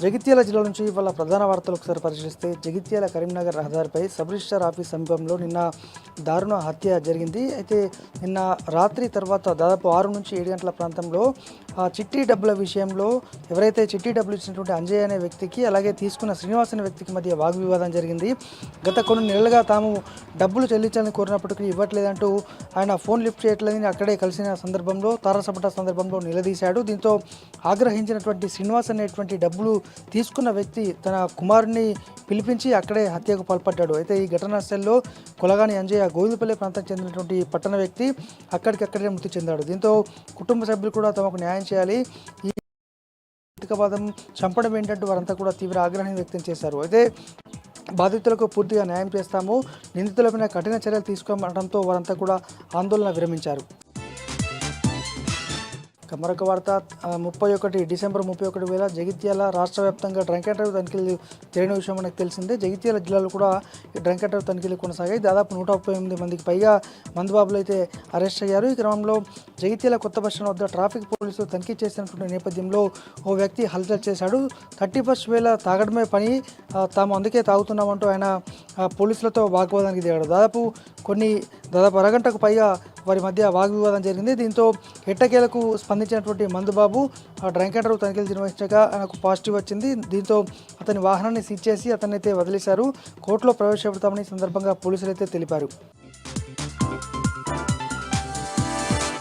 జగిత్యాల జిల్లా నుంచి ఇవాళ ప్రధాన వార్తలు ఒకసారి పరిశీలిస్తే జగిత్యాల కరీంనగర్ రహదారిపై సబ్ రిజిస్టార్ ఆఫీస్ సమీపంలో నిన్న దారుణ హత్య జరిగింది. అయితే నిన్న రాత్రి తర్వాత దాదాపు 6 నుంచి 7 గంటల ప్రాంతంలో చిట్టి డబ్బుల విషయంలో ఎవరైతే చిట్టి డబ్బులు ఇచ్చినటువంటి అంజయ్ అనే వ్యక్తికి అలాగే తీసుకున్న శ్రీనివాస్ అనే వ్యక్తికి మధ్య వాగ్వివాదం జరిగింది. గత కొన్ని నెలలుగా తాము డబ్బులు చెల్లించాలని కోరినప్పటికీ ఇవ్వట్లేదంటూ ఆయన ఫోన్ లిఫ్ట్ చేయట్లేదని అక్కడే కలిసిన సందర్భంలో తారసపడ్డ సందర్భంలో నిలదీశాడు. దీంతో ఆగ్రహించినటువంటి శ్రీనివాస్ అనేటువంటి డబ్బులు తీసుకున్న వ్యక్తి తన కుమారుని పిలిపించి అక్కడే హత్యకు పాల్పడ్డాడు. అయితే ఈ ఘటనా స్థలంలో కొలగాని అంజయ్య గోవిందపల్లి ప్రాంతానికి చెందినటువంటి పట్టణ వ్యక్తి అక్కడికక్కడే మృతి చెందాడు. దీంతో కుటుంబ సభ్యులు కూడా తమకు న్యాయం చేయాలి, ఈ భౌతికవాదం చంపడం ఏంటంటూ వారంతా కూడా తీవ్ర ఆగ్రహాన్ని వ్యక్తం చేశారు. అయితే బాధితులకు పూర్తిగా న్యాయం చేస్తాము, నిందితులపైన కఠిన చర్యలు తీసుకోమనడంతో వారంతా కూడా ఆందోళన విరమించారు. మరొక వార్త 31 డిసెంబర్ 31 వేళ జగిత్యాల రాష్ట్ర వ్యాప్తంగా డ్రంక్ అండ్ డ్రైవ్ తనిఖీలు జరిగిన విషయం మనకు తెలిసిందే. జగిత్యాల జిల్లాలో కూడా ఈ డ్రంక్ అండ్ డ్రైవ్ తనిఖీలు కొనసాగాయి. దాదాపు 138 మందికి పైగా మందుబాబులు అయితే అరెస్ట్ అయ్యారు. ఈ క్రమంలో జగిత్యాల కొత్త బస్టాండ్ వద్ద ట్రాఫిక్ పోలీసులు తనిఖీ చేసినటువంటి నేపథ్యంలో ఓ వ్యక్తి హల్చల్ చేశాడు. 31st వేళ తాగడమే పని, తాము అందుకే తాగుతున్నామంటూ ఆయన పోలీసులతో వాగ్వాదానికి దిగాడు. దాదాపు అరగంటకు పైగా వారి మధ్య వాగ్వివాదం జరిగింది. దీంతో ఎట్టకేలకు స్పందించినటువంటి మందుబాబు డ్రంక్ అండ్ డ్రైవ్ తనిఖీలు నిర్వహించగా ఆయనకు పాజిటివ్ వచ్చింది. దీంతో అతని వాహనాన్ని సీజ్ చేసి అతన్ని అయితే వదిలేశారు. కోర్టులో ప్రవేశపెడతామని సందర్భంగా పోలీసులు అయితే తెలిపారు.